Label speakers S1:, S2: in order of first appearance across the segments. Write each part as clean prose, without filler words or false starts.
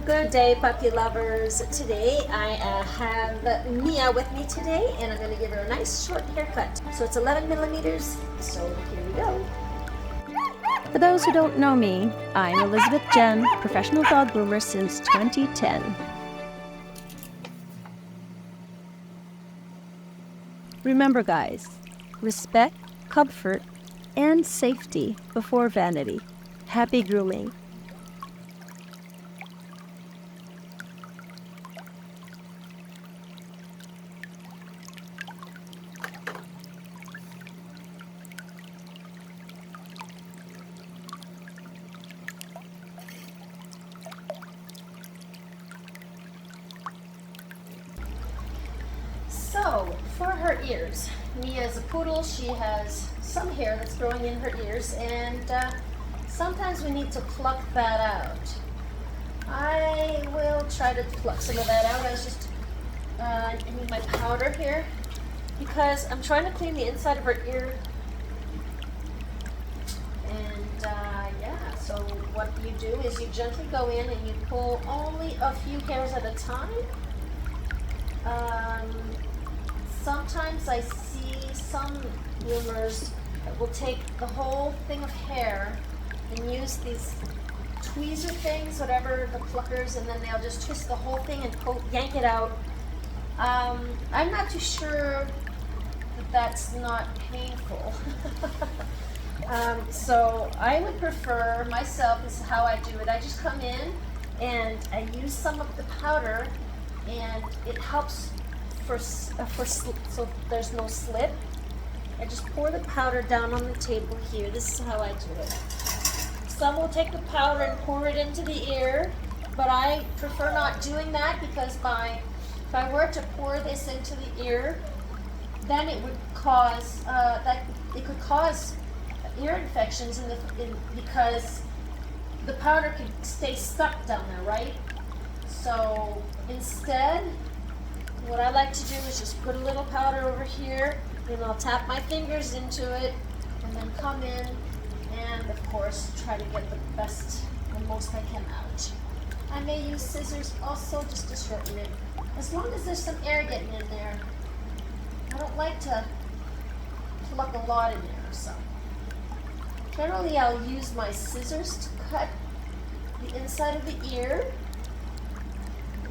S1: Good day, puppy lovers. Today I have Mia with me today, and I'm going to give her a nice short haircut. So it's 11 millimeters, so here we go.
S2: For those who don't know me, I'm Elizabeth Jem, professional dog groomer since 2010. Remember guys, respect, comfort, and safety before vanity. Happy grooming.
S1: So, for her ears, Mia is a poodle. She has some hair that's growing in her ears, and sometimes we need to pluck that out. I will try to pluck some of that out. I was just, I need my powder here, because I'm trying to clean the inside of her ear. And yeah, so what you do is you gently go in and you pull only a few hairs at a time. Sometimes I see some groomers that will take the whole thing of hair and use these tweezer things, whatever, the pluckers, and then they'll just twist the whole thing and yank it out. I'm not too sure that that's not painful. So I would prefer, myself, this is how I do it. I just come in and I use some of the powder, and it helps so there's no slip. I just pour the powder down on the table here. This is how I do it. Some will take the powder and pour it into the ear, but I prefer not doing that, because if I were to pour this into the ear, then it would cause it could cause ear infections because the powder could stay stuck down there, right? So instead, what I like to do is just put a little powder over here, and I'll tap my fingers into it, and then come in and, of course, try to get the best and most I can out. I may use scissors also just to shorten it, as long as there's some air getting in there. I don't like to pluck a lot in there, so. Generally, I'll use my scissors to cut the inside of the ear,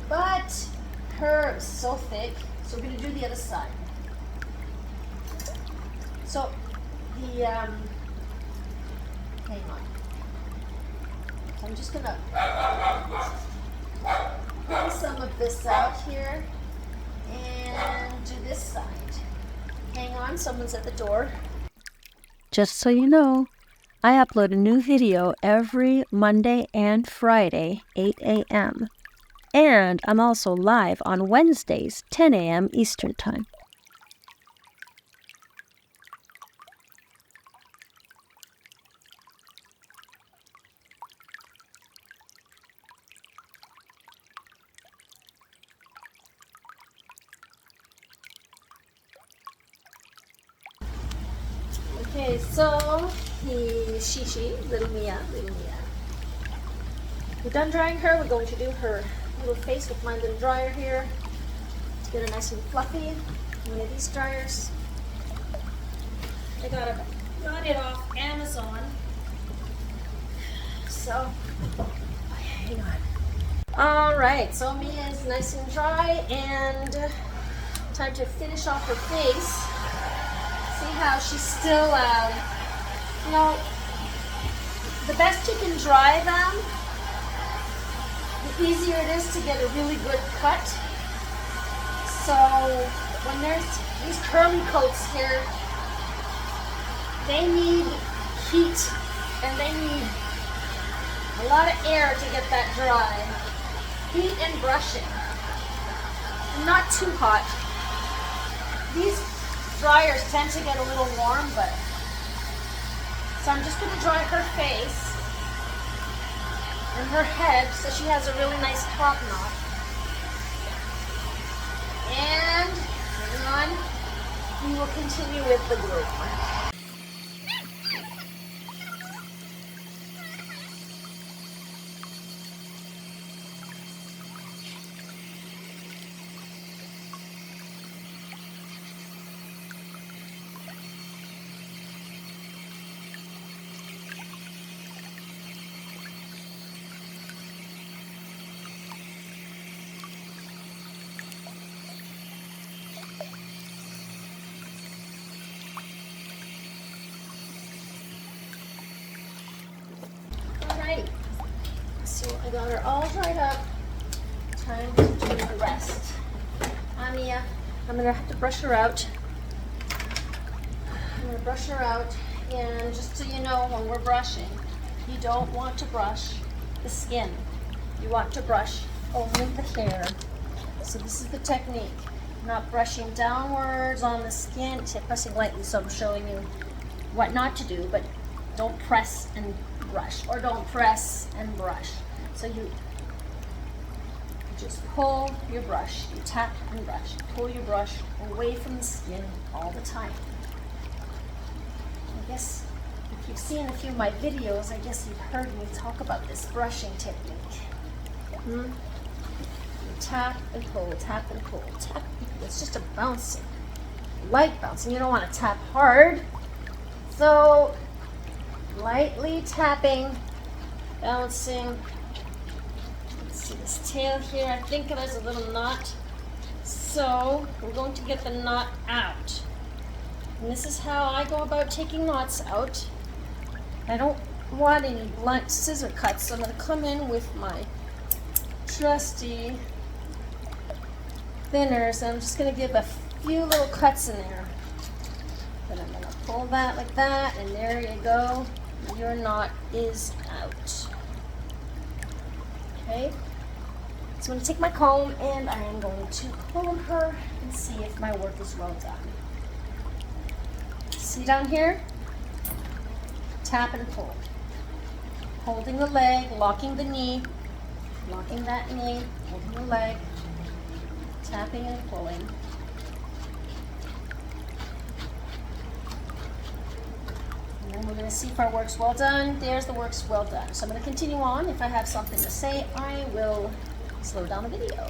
S1: but her is so thick, so we're going to do the other side. So the hang on. So I'm just going to pull some of this out here and do this side. Hang on, someone's at the door.
S2: Just so you know, I upload a new video every Monday and Friday, 8 a.m. And I'm also live on Wednesdays, 10 a.m. Eastern Time.
S1: Okay, so little Mia. We're done drying her. We're going to do her little face with my little dryer here to get her nice and fluffy. One of these dryers. I got it off Amazon. So, hang on. All right, so Mia is nice and dry, and time to finish off her face. See how she's still, you know, the best you can dry them, the easier it is to get a really good cut. So when there's these curly coats here, they need heat and they need a lot of air to get that dry. Heat and brushing. And not too hot. These dryers tend to get a little warm, but so I'm just going to dry her face and her head so she has a really nice top knot. And hang on, we will continue with the groom. I got her all dried up. Time to do the rest. Mia, I'm gonna have to brush her out. I'm gonna brush her out, and just so you know, when we're brushing, you don't want to brush the skin. You want to brush only the hair. So this is the technique. Not brushing downwards on the skin, pressing lightly, so I'm showing you what not to do, but don't press and brush, or don't press and brush. So you just pull your brush, you tap and brush, pull your brush away from the skin all the time. I guess if you've seen a few of my videos, I guess you've heard me talk about this brushing technique. You tap and pull, tap and pull, tap. It's just a bouncing, light bouncing. You don't want to tap hard. So lightly tapping, bouncing. Let's see this tail here. I think there's a little knot. So we're going to get the knot out. And this is how I go about taking knots out. I don't want any blunt scissor cuts, so I'm going to come in with my trusty thinners, and I'm just going to give a few little cuts in there. Then I'm going to pull that like that, and there you go. Your knot is out. Okay. So I'm going to take my comb, and I am going to comb her and see if my work is well done. See down here? Tap and pull. Holding the leg, locking the knee, locking that knee, holding the leg, tapping and pulling. And then we're going to see if our work's well done. There's the work's well done. So I'm going to continue on. If I have something to say, I will slow down the video.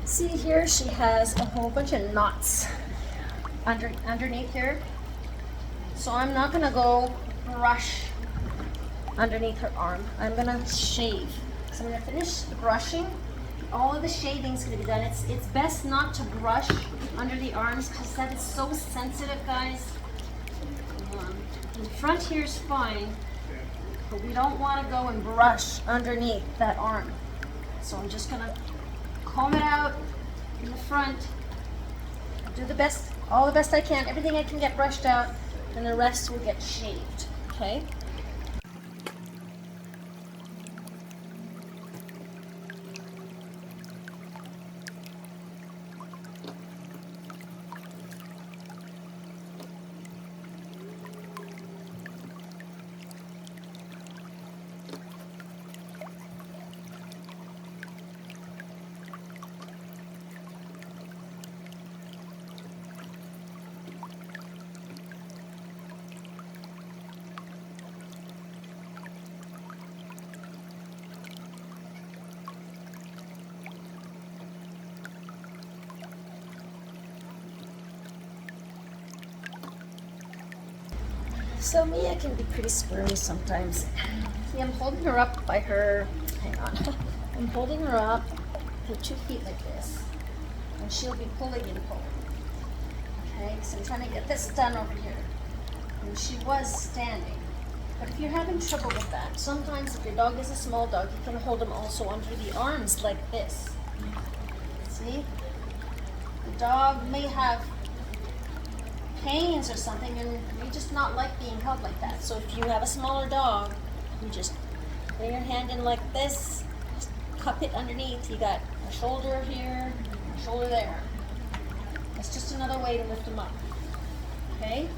S1: See here, she has a whole bunch of knots underneath here. So I'm not gonna go brush underneath her arm. I'm gonna shave. So I'm gonna finish the brushing. All of the shaving's gonna be done. It's best not to brush under the arms because that is so sensitive, guys. The front here is fine, but we don't want to go and brush underneath that arm. So I'm just gonna comb it out in the front, do the best, all the best I can, everything I can get brushed out, and the rest will get shaved, okay? So Mia can be pretty squirmy sometimes. See, I'm holding her up by her, hang on. I'm holding her up, her 2 feet like this, and she'll be pulling and pulling. Okay, so I'm trying to get this done over here. And she was standing. But if you're having trouble with that, sometimes if your dog is a small dog, you can hold them also under the arms like this. See? The dog may have pains or something, and you just not like being held like that. So if you have a smaller dog, you just bring your hand in like this, just cup it underneath. You got a shoulder here, a shoulder there. That's just another way to lift them up. Okay?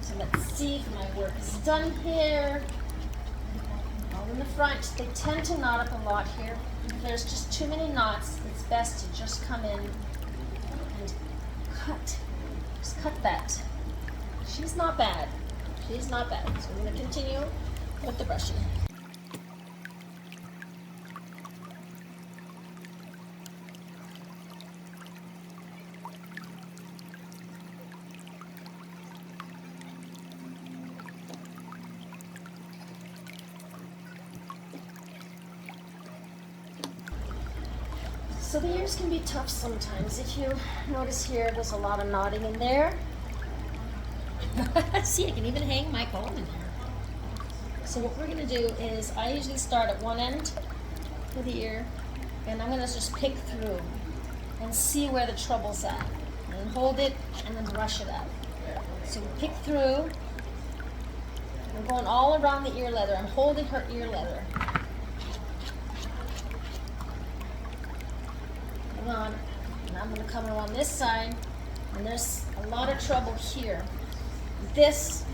S1: So let's see if my work is done here. All hold in the front. They tend to knot up a lot here. If there's just too many knots, it's best to just come in and cut. Just cut that. She's not bad. She's not bad. So I'm going to continue with the brushing. So the ears can be tough sometimes. If you notice here, there's a lot of knotting in there. See, I can even hang my comb in there. So what we're gonna do is, I usually start at one end of the ear, and I'm gonna just pick through and see where the trouble's at. And hold it, and then brush it out. So we pick through. I'm going all around the ear leather. I'm holding her ear leather. On, and I'm going to come around this side, and there's a lot of trouble here. This,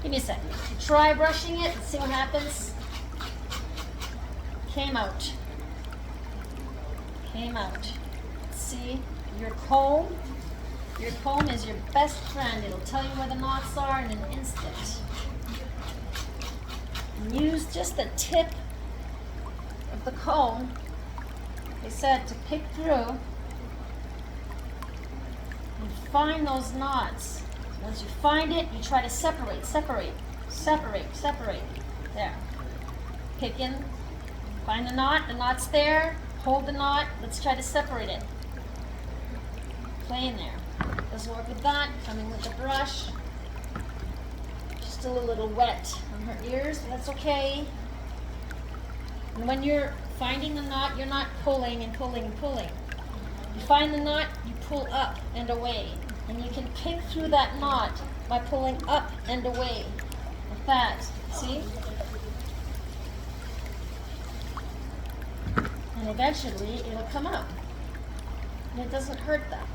S1: give me a second. Try brushing it and see what happens. Came out. Came out. See, your comb is your best friend. It'll tell you where the knots are in an instant. And use just the tip of the comb, they said, to pick through and find those knots. Once you find it, you try to separate. There. Pick in, find the knot's there, hold the knot, let's try to separate it. Play in there. Doesn't work with that, coming with the brush. She's still a little wet on her ears, but that's okay. And when you're finding the knot, you're not pulling and pulling and pulling. You find the knot, you pull up and away. And you can pick through that knot by pulling up and away. Like that. See? And eventually it'll come out. And it doesn't hurt that.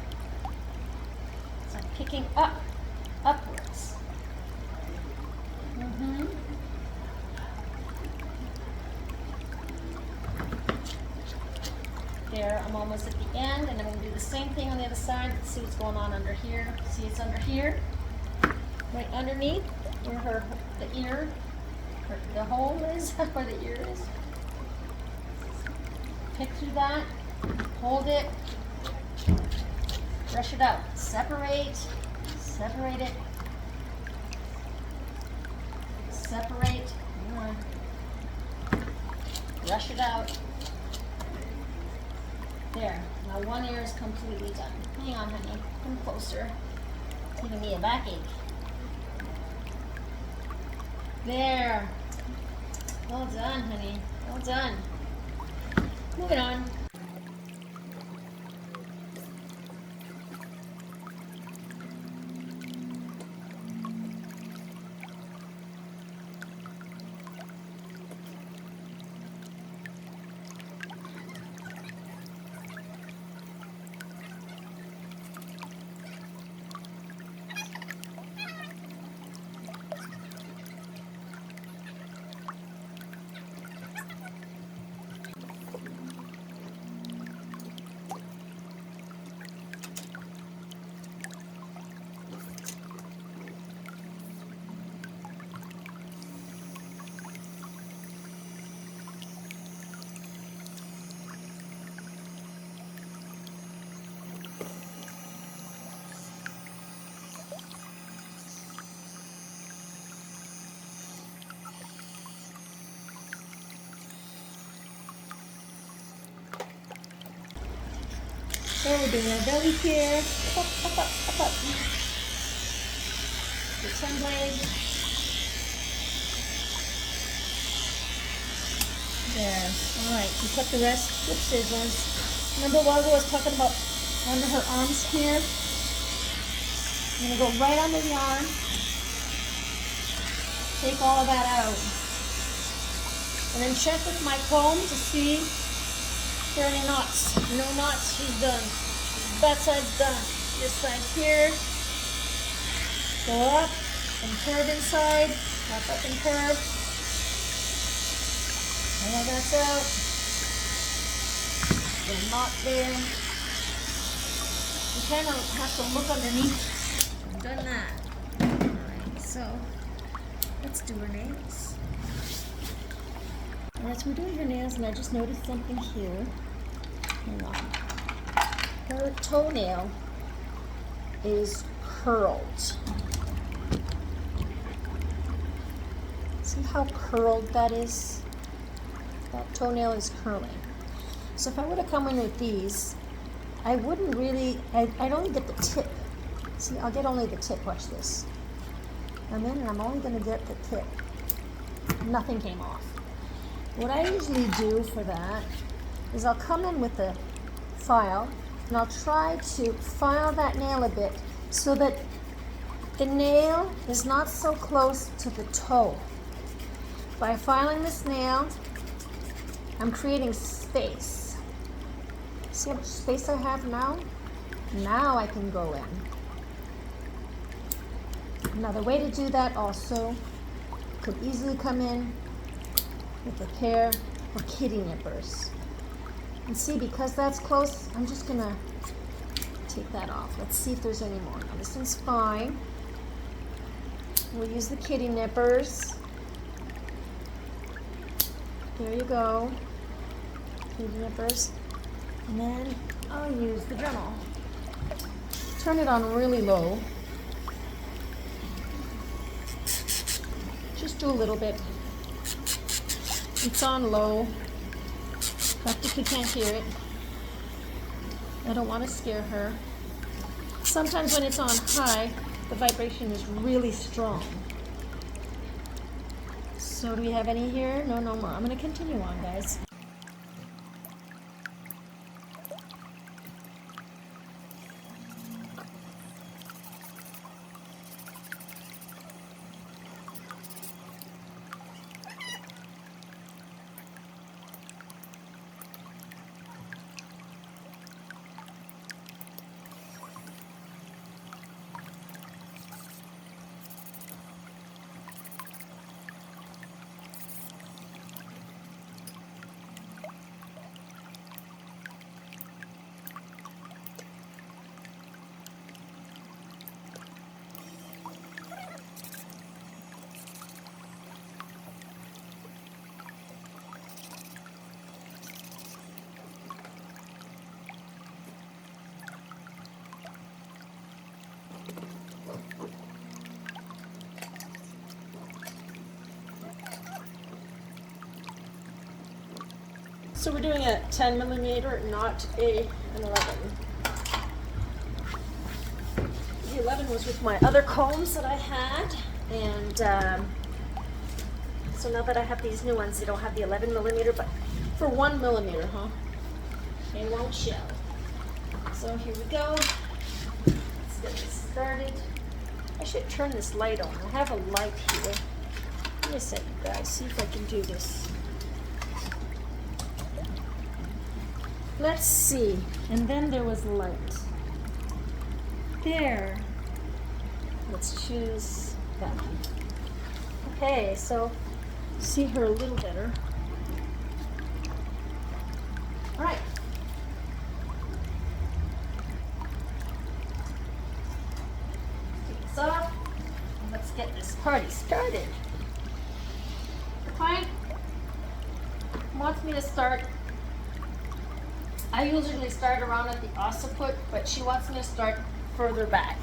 S1: It's like picking upwards. There, I'm almost at the end, and I'm going to do the same thing on the other side. Let's see what's going on under here. See, it's under here, right underneath where the hole is, where the ear is. Pick through that, hold it, brush it out. Separate it, separate, brush it out. There, now one ear is completely done. Hang on, honey, come closer. It's giving me a backache. There. Well done, honey, well done. Moving on. There, we're doing our belly here. Up. The 10 blade. There. Alright, you cut the rest with scissors. Remember what I was talking about under her arms here? I'm going to go right under the arm. Take all of that out. And then check with my comb to see if there are any knots. No knots, she's done. That side's done. This side here. Go up and curve inside. Up and curve. All that's out. They're not there. You kind of have to look underneath. I've done that. Alright, so let's do her nails. And as we're doing her nails, and I just noticed something here. Hang on. Her toenail is curled. See how curled that is? That toenail is curling. So if I were to come in with these, I wouldn't really, I'd only get the tip. See, I'll get only the tip, watch this. I'm in and I'm only gonna get the tip. Nothing came off. What I usually do for that is I'll come in with a file and I'll try to file that nail a bit so that the nail is not so close to the toe. By filing this nail, I'm creating space. See how much space I have now? Now I can go in. Another way to do that also, could easily come in with a pair of kitty nippers. And see, because that's close, I'm just gonna take that off. Let's see if there's any more. Now this one's fine. We'll use the kitty nippers. There you go. Kitty nippers. And then I'll use the Dremel. Turn it on really low. Just do a little bit. It's on low. Practically can't hear it. I don't want to scare her. Sometimes when it's on high, the vibration is really strong. So do we have any here? No, no more. I'm going to continue on, guys. So we're doing a 10 millimeter, not an 11. The 11 was with my other combs that I had, and so now that I have these new ones, they don't have the 11 millimeter, but for 1 millimeter, huh? They won't show. So here we go. Let's get this started. I should turn this light on. I have a light here. Give me a second, guys. See if I can do this. Let's see. And then there was light. There. Let's choose that. Okay, so see her a little better. All right. Take this off. And let's get this party started. The client wants me to start. I usually start around at the occiput, but she wants me to start further back.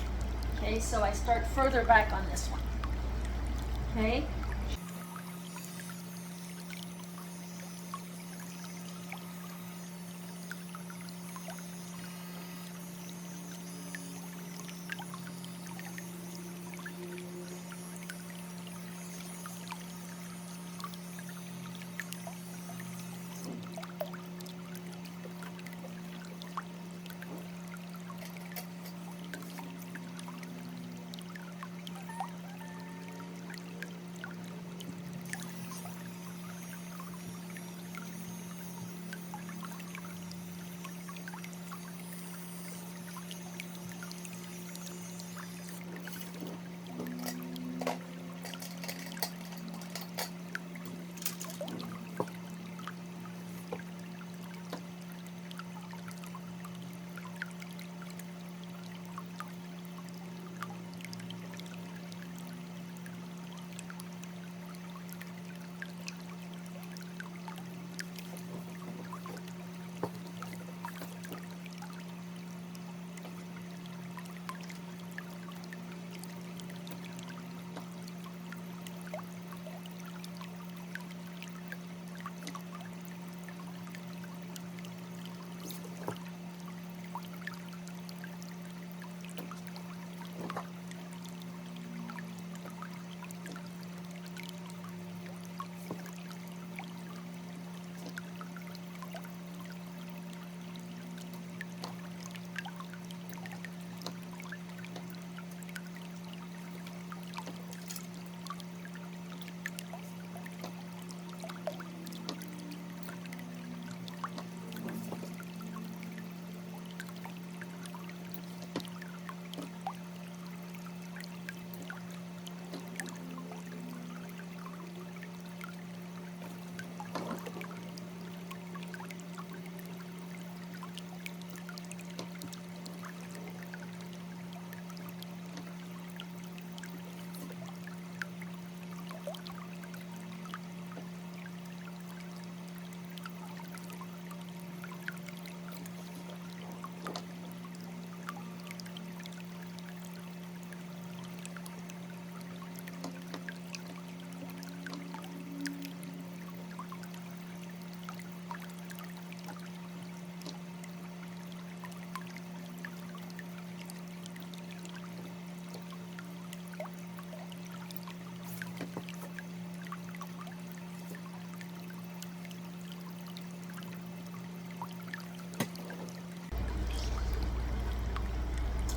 S1: Okay, so I start further back on this one. Okay.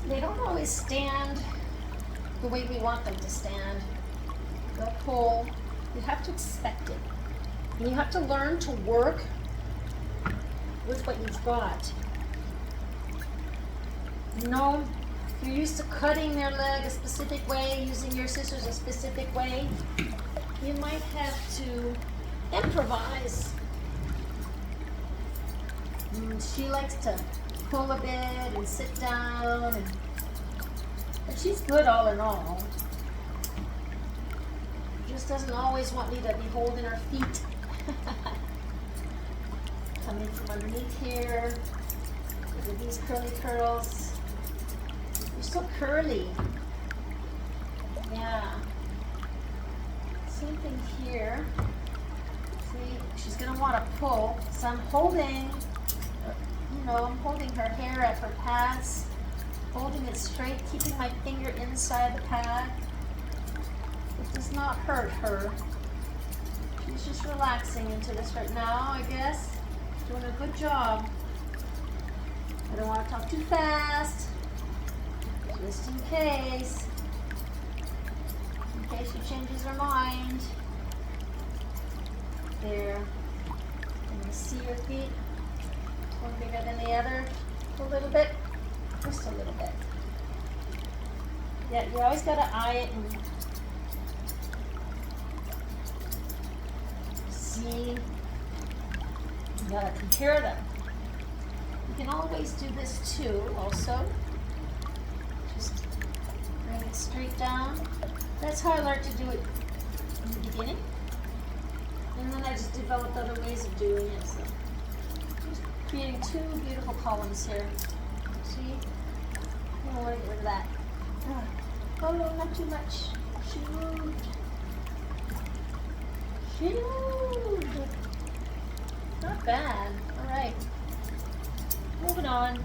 S1: They don't always stand the way we want them to stand. They'll pull. You have to expect it. And you have to learn to work with what you've got. You know, if you're used to cutting their leg a specific way, using your scissors a specific way, you might have to improvise. She likes to pull a bit and sit down, but she's good all in all. Just doesn't always want me to be holding her feet. Coming from underneath here. Look at these curly curls. You're so curly. Yeah. Same thing here. See, she's gonna want to pull, so I'm holding, I'm holding her hair at her pads, holding it straight, keeping my finger inside the pad. It does not hurt her. She's just relaxing into this right now, I guess. Doing a good job. I don't want to talk too fast, just in case she changes her mind. There. Can you see your feet? One bigger than the other. A little bit. Just a little bit. Yeah, you always got to eye it and see. You got to compare them. You can always do this too, also. Just bring it straight down. That's how I learned to do it in the beginning. And then I just developed other ways of doing it. So just creating two beautiful columns here. See? I'm gonna get rid of that. Oh no, not too much. She moved. She moved. Not bad. Alright. Moving on.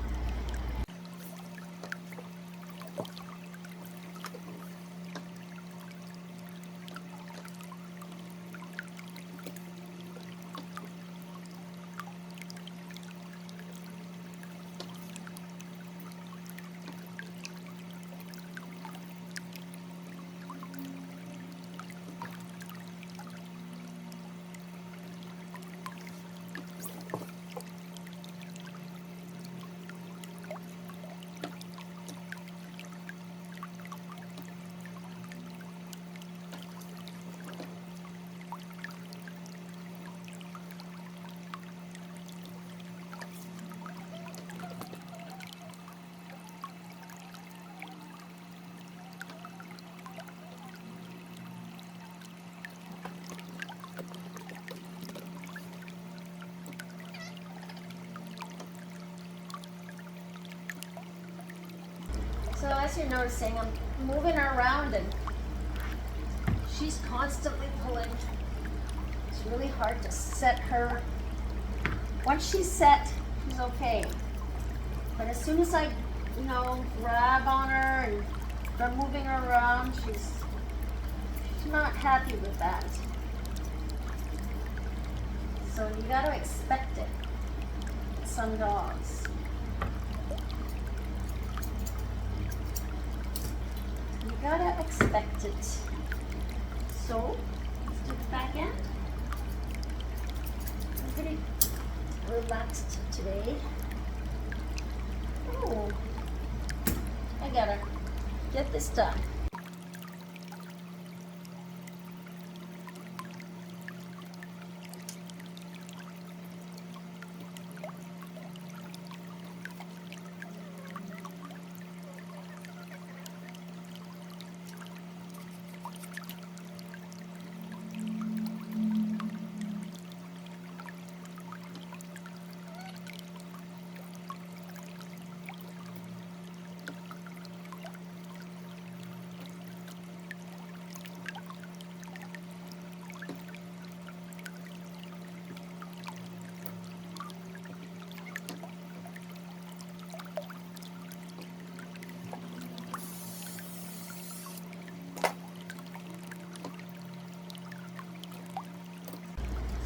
S1: So as you're noticing, I'm moving her around and she's constantly pulling. It's really hard to set her. Once she's set, she's okay. But as soon as I, grab on her and start moving her around, she's not happy with that. So you got to expect it. Some dogs. You gotta expect it. So, let's do the back end. I'm pretty relaxed today. Oh, I gotta get this done.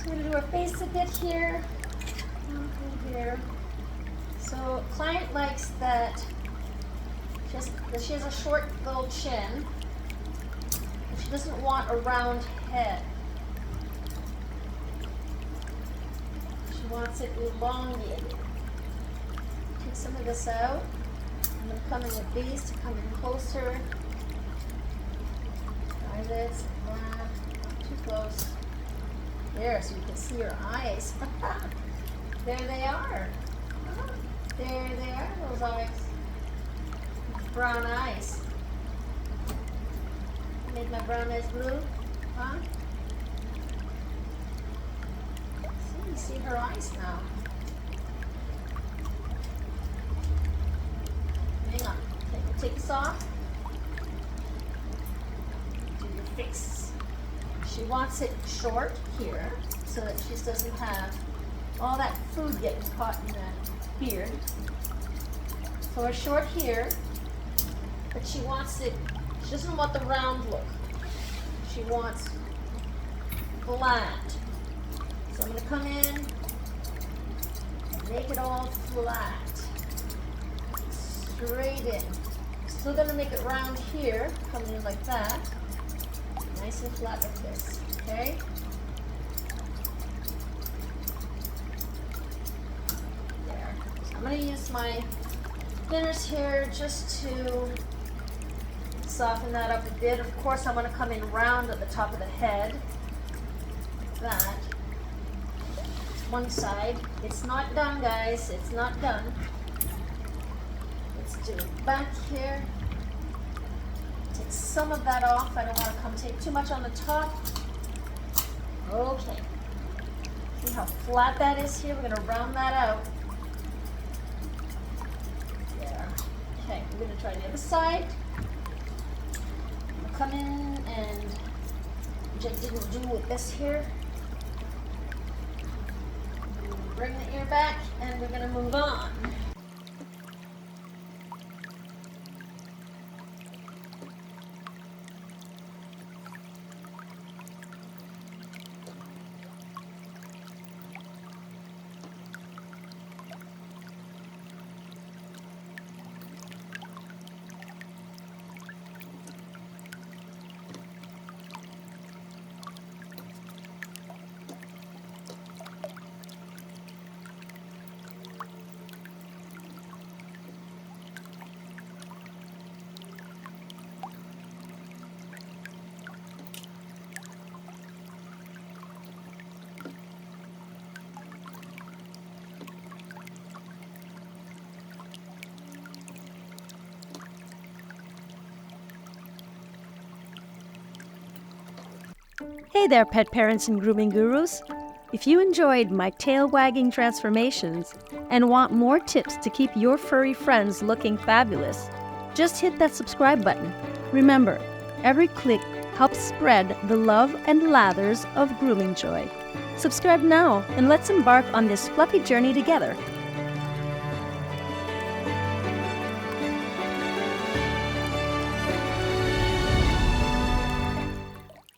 S1: I'm going to do her face a bit here, here. So client likes that She has a short little chin. She doesn't want a round head. She wants it elongated. Take some of this out. I'm going to come in with these to come in closer. Try this. Not too close. There, so you can see her eyes. There they are. There they are, those eyes. Brown eyes. Made my brown eyes blue, huh? See, you see her eyes now. Hang on, take this off. Do your face. She wants it short here, so that she doesn't have all that food getting caught in that beard. So we're short here, but she wants it, she doesn't want the round look. She wants flat. So I'm going to come in and make it all flat. Straight in. Still going to make it round here, coming in like that. Nice and flat like this, okay? There. So I'm going to use my thinners here just to soften that up a bit. Of course, I'm going to come in round at the top of the head. Like that. One side. It's not done, guys. It's not done. Let's do it back here. Take some of that off. I don't want to come take too much on the top. Okay. See how flat that is here? We're going to round that out. There. Okay, we're going to try the other side. I'll come in and, which I didn't do with this here. Bring the ear back and we're going to move on.
S2: Hey there, pet parents and grooming gurus. If you enjoyed my tail-wagging transformations and want more tips to keep your furry friends looking fabulous, just hit that subscribe button. Remember, every click helps spread the love and lathers of grooming joy. Subscribe now and let's embark on this fluffy journey together.